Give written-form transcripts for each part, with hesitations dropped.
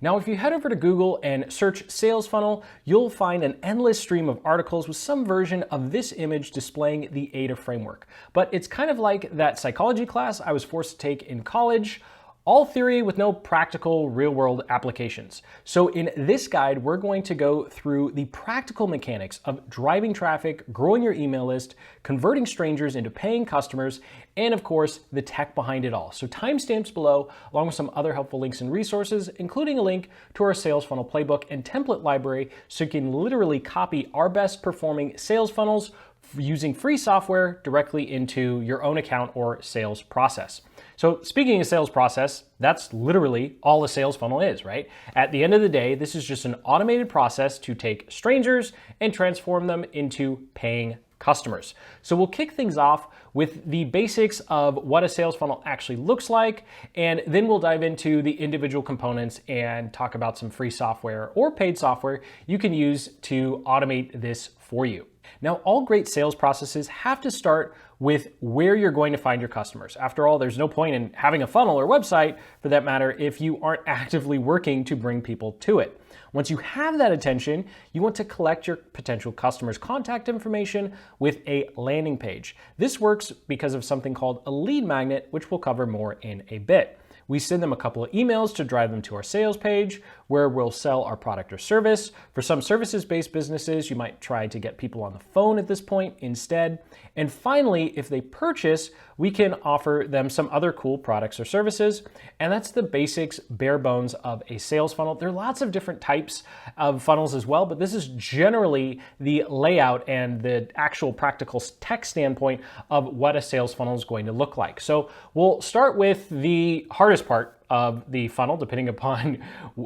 Now, if you head over to Google and search sales funnel, you'll find an endless stream of articles with some version of this image displaying the AIDA framework. But it's kind of like that psychology class I was forced to take in college. All theory with no practical real-world applications. So in this guide, we're going to go through the practical mechanics of driving traffic, growing your email list, converting strangers into paying customers, and of course, the tech behind it all. So timestamps below, along with some other helpful links and resources, including a link to our sales funnel playbook and template library, so you can literally copy our best performing sales funnels using free software directly into your own account or sales process. So speaking of sales process, that's literally all a sales funnel is, right? At the end of the day, this is just an automated process to take strangers and transform them into paying customers. So we'll kick things off with the basics of what a sales funnel actually looks like, and then we'll dive into the individual components and talk about some free software or paid software you can use to automate this for you. Now, all great sales processes have to start with where you're going to find your customers. After all, there's no point in having a funnel or website, for that matter, if you aren't actively working to bring people to it. Once you have that attention, you want to collect your potential customers' contact information with a landing page. This works because of something called a lead magnet, which we'll cover more in a bit. We send them a couple of emails to drive them to our sales page where we'll sell our product or service. For some services-based businesses, you might try to get people on the phone at this point instead. And finally, if they purchase, we can offer them some other cool products or services. And that's the basics, bare bones of a sales funnel. There are lots of different types of funnels as well, but this is generally the layout and the actual practical tech standpoint of what a sales funnel is going to look like. So we'll start with the hardest part of the funnel, depending upon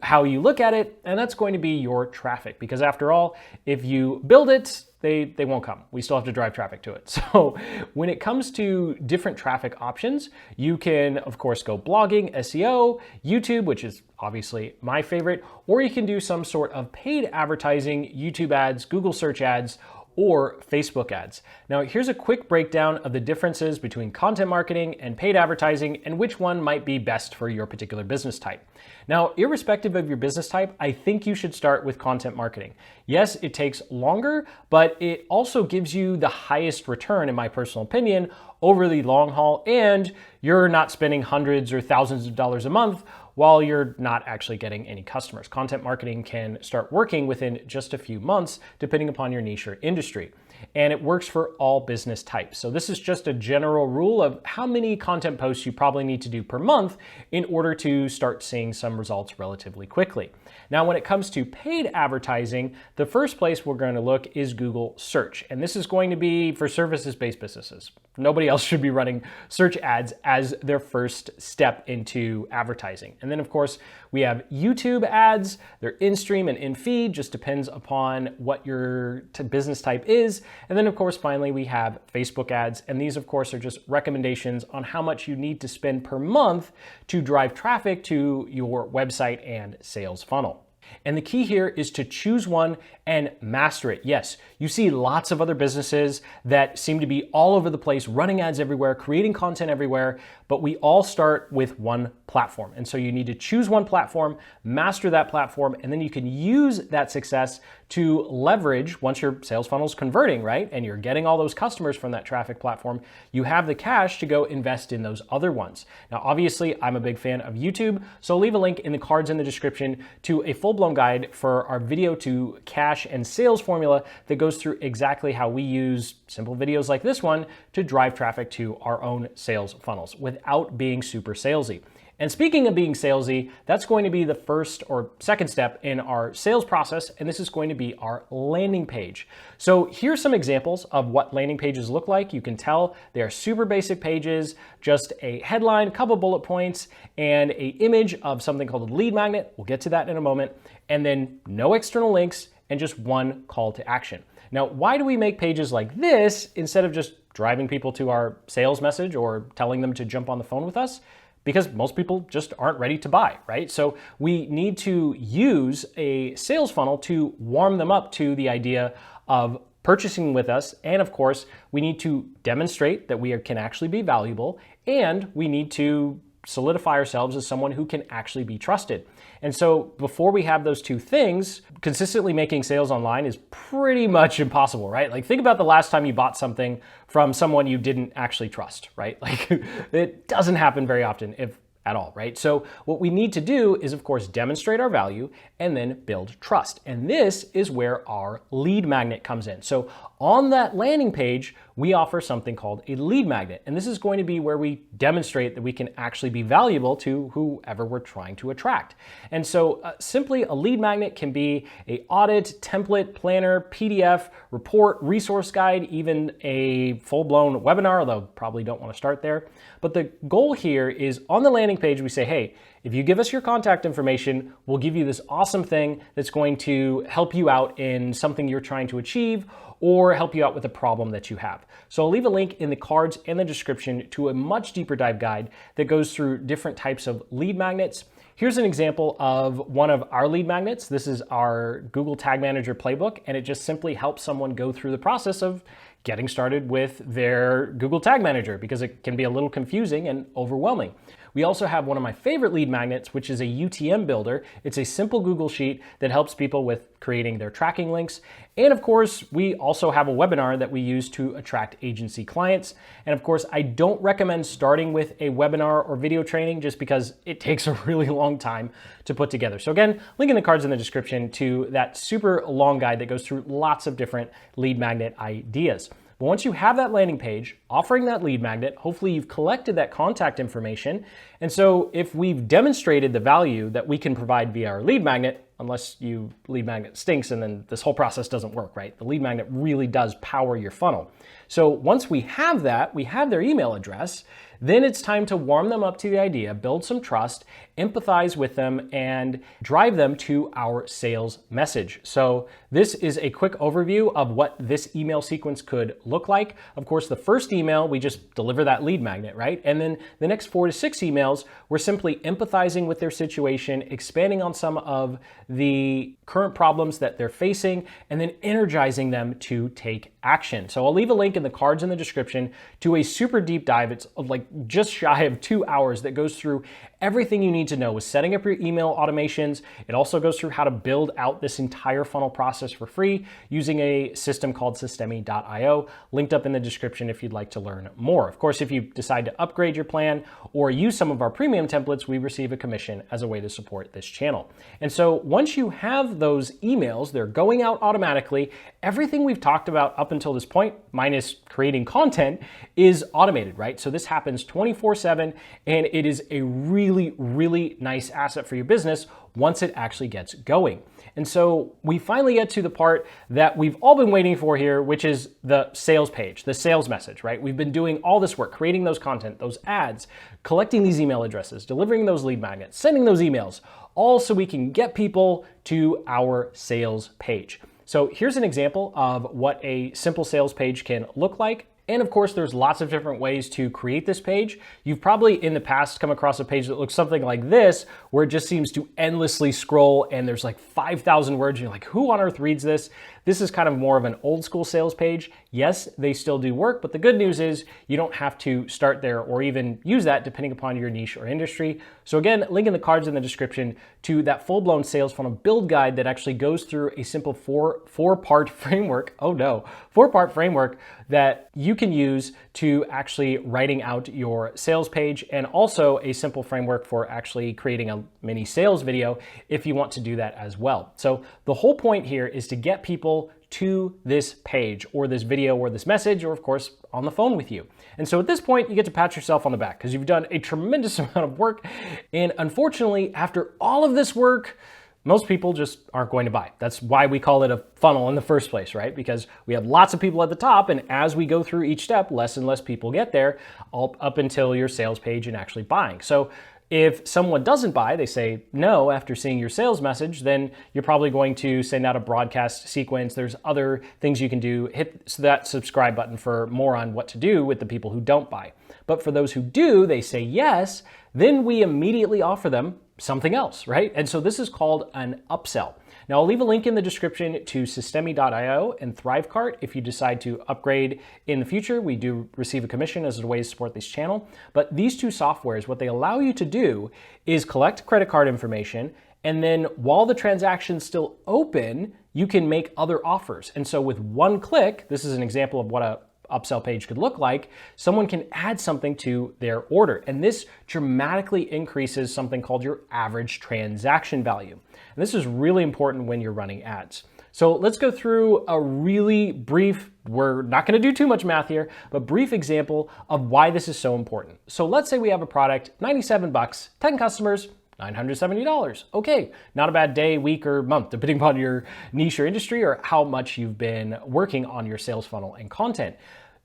how you look at it, and that's going to be your traffic. Because after all, if you build it, they won't come. We still have to drive traffic to it. So when it comes to different traffic options, you can, of course, go blogging, SEO, YouTube, which is obviously my favorite, or you can do some sort of paid advertising, YouTube ads, Google search ads, or Facebook ads. Now, here's a quick breakdown of the differences between content marketing and paid advertising and which one might be best for your particular business type. Now, irrespective of your business type, I think you should start with content marketing. Yes, it takes longer, but it also gives you the highest return, in my personal opinion, over the long haul, and you're not spending hundreds or thousands of dollars a month while you're not actually getting any customers. Content marketing can start working within just a few months, depending upon your niche or industry. And it works for all business types. So this is just a general rule of how many content posts you probably need to do per month in order to start seeing some results relatively quickly. Now, when it comes to paid advertising, the first place we're going to look is Google search. And this is going to be for services-based businesses. Nobody else should be running search ads as their first step into advertising. And then, of course, we have YouTube ads. They're in-stream and in-feed, just depends upon what your business type is. And then, of course, finally, we have Facebook ads. And these, of course, are just recommendations on how much you need to spend per month to drive traffic to your website and sales funnel. And the key here is to choose one and master it. Yes, you see lots of other businesses that seem to be all over the place, running ads everywhere, creating content everywhere, but we all start with one platform. And so you need to choose one platform, master that platform, and then you can use that success to leverage once your sales funnel is converting, right? And you're getting all those customers from that traffic platform, you have the cash to go invest in those other ones. Now, obviously, I'm a big fan of YouTube, so I'll leave a link in the cards in the description to a full-blown guide for our video to cash and sales formula that goes through exactly how we use simple videos like this one to drive traffic to our own sales funnels without being super salesy. And speaking of being salesy, that's going to be the first or second step in our sales process, and this is going to be our landing page. So here's some examples of what landing pages look like. You can tell they are super basic pages, just a headline, a couple bullet points, and an image of something called a lead magnet. We'll get to that in a moment. And then no external links and just one call to action. Now, why do we make pages like this instead of just driving people to our sales message or telling them to jump on the phone with us? Because most people just aren't ready to buy, right? So we need to use a sales funnel to warm them up to the idea of purchasing with us. And of course, we need to demonstrate that we can actually be valuable, and we need to solidify ourselves as someone who can actually be trusted. And so before we have those two things, consistently making sales online is pretty much impossible, right? Like think about the last time you bought something from someone you didn't actually trust, right? Like it doesn't happen very often, if at all, right? So what we need to do is, of course, demonstrate our value and then build trust. And this is where our lead magnet comes in. So on that landing page, we offer something called a lead magnet. And this is going to be where we demonstrate that we can actually be valuable to whoever we're trying to attract. And so simply a lead magnet can be an audit, template, planner, PDF, report, resource guide, even a full-blown webinar, although probably don't want to start there. But the goal here is on the landing page, we say, hey, if you give us your contact information, we'll give you this awesome thing that's going to help you out in something you're trying to achieve or help you out with a problem that you have. So I'll leave a link in the cards and the description to a much deeper dive guide that goes through different types of lead magnets. Here's an example of one of our lead magnets. This is our Google Tag Manager playbook, and it just simply helps someone go through the process of getting started with their Google Tag Manager because it can be a little confusing and overwhelming. We also have one of my favorite lead magnets, which is a UTM builder. It's a simple Google Sheet that helps people with creating their tracking links. And of course, we also have a webinar that we use to attract agency clients. And of course, I don't recommend starting with a webinar or video training just because it takes a really long time to put together. So again, link in the cards in the description to that super long guide that goes through lots of different lead magnet ideas. But once you have that landing page offering that lead magnet, hopefully you've collected that contact information. And so if we've demonstrated the value that we can provide via our lead magnet, unless your lead magnet stinks and then this whole process doesn't work, right? The lead magnet really does power your funnel. So once we have that, we have their email address, then it's time to warm them up to the idea, build some trust, empathize with them, and drive them to our sales message. So this is a quick overview of what this email sequence could look like. Of course, the first email, we just deliver that lead magnet, right? And then the next 4 to 6 emails, we're simply empathizing with their situation, expanding on some of the current problems that they're facing, and then energizing them to take action. So I'll leave a link in the cards in the description to a super deep dive. It's like just shy of 2 hours that goes through everything you need to know with setting up your email automations. It also goes through how to build out this entire funnel process for free using a system called Systemi.io, linked up in the description if you'd like to learn more. Of course, if you decide to upgrade your plan or use some of our premium templates, we receive a commission as a way to support this channel. And so once you have those emails, they're going out automatically. Everything we've talked about up until this point, minus creating content, is automated, right? So this happens 24/7, and it is a really nice asset for your business once it actually gets going. And so we finally get to the part that we've all been waiting for here, which is the sales page, the sales message, right? We've been doing all this work, creating those content, those ads, collecting these email addresses, delivering those lead magnets, sending those emails, all so we can get people to our sales page. So here's an example of what a simple sales page can look like. And of course, there's lots of different ways to create this page. You've probably in the past come across a page that looks something like this, where it just seems to endlessly scroll and there's like 5,000 words. And you're like, who on earth reads this? This is kind of more of an old school sales page. Yes, they still do work, but the good news is you don't have to start there or even use that depending upon your niche or industry. So again, link in the cards in the description to that full-blown sales funnel build guide that actually goes through a simple four-part framework. Oh no, four-part framework that you can use to actually writing out your sales page, and also a simple framework for actually creating a mini sales video if you want to do that as well. So the whole point here is to get people to this page or this video or this message, or of course on the phone with you. And so at this point, you get to pat yourself on the back because you've done a tremendous amount of work. And unfortunately, after all of this work, most people just aren't going to buy. That's why we call it a funnel in the first place, right? Because we have lots of people at the top, and as we go through each step, less and less people get there, all up until your sales page and actually buying. So if someone doesn't buy, they say no after seeing your sales message, then you're probably going to send out a broadcast sequence. There's other things you can do. Hit that subscribe button for more on what to do with the people who don't buy. But for those who do, they say yes, then we immediately offer them something else, right? And so this is called an upsell. Now, I'll leave a link in the description to Systemi.io and Thrivecart if you decide to upgrade in the future. We do receive a commission as a way to support this channel. But these two softwares, what they allow you to do is collect credit card information, and then while the transaction's still open, you can make other offers. And so with one click, this is an example of what a upsell page could look like, someone can add something to their order. And this dramatically increases something called your average transaction value. And this is really important when you're running ads. So let's go through a really brief, we're not going to do too much math here, but brief example of why this is so important. So let's say we have a product, 97 bucks, 10 customers, $970. Okay, not a bad day, week, or month, depending upon your niche or industry or how much you've been working on your sales funnel and content.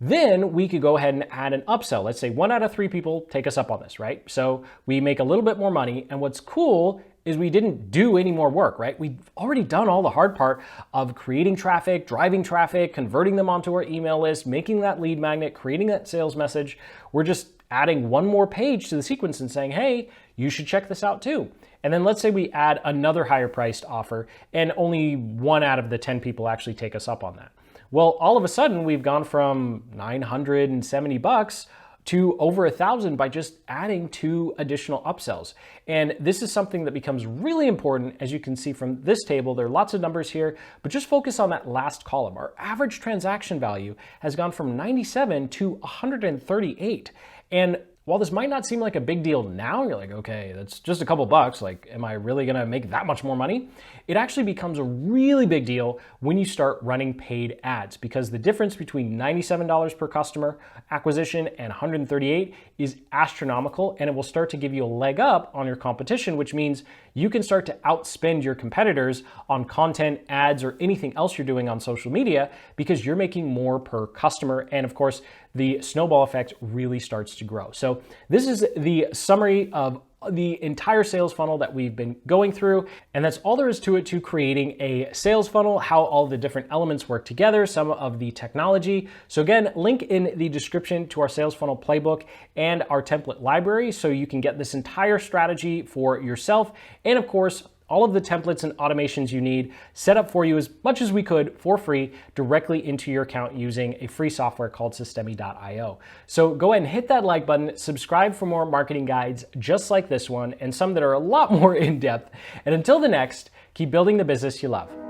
Then we could go ahead and add an upsell. Let's say 1 out of 3 people take us up on this, right? So we make a little bit more money. And what's cool is we didn't do any more work, right? We've already done all the hard part of creating traffic, driving traffic, converting them onto our email list, making that lead magnet, creating that sales message. We're just adding one more page to the sequence and saying, hey, you should check this out too. And then let's say we add another higher priced offer and only 1 out of the 10 people actually take us up on that. Well, all of a sudden we've gone from 970 bucks to over 1,000 by just adding 2 additional upsells. And this is something that becomes really important. As you can see from this table, there are lots of numbers here, but just focus on that last column. Our average transaction value has gone from 97 to 138. And while this might not seem like a big deal now, you're like, okay, that's just a couple bucks. Like, am I really gonna make that much more money? It actually becomes a really big deal when you start running paid ads, because the difference between $97 per customer acquisition and 138 is astronomical, and it will start to give you a leg up on your competition, which means you can start to outspend your competitors on content, ads, or anything else you're doing on social media because you're making more per customer. And of course, the snowball effect really starts to grow. So this is the summary of the entire sales funnel that we've been going through. And that's all there is to it, to creating a sales funnel, how all the different elements work together, some of the technology. So again, link in the description to our sales funnel playbook and our template library so you can get this entire strategy for yourself. And of course, all of the templates and automations you need set up for you as much as we could for free directly into your account using a free software called Systemi.io. So go ahead and hit that like button, subscribe for more marketing guides just like this one and some that are a lot more in depth. And until the next, keep building the business you love.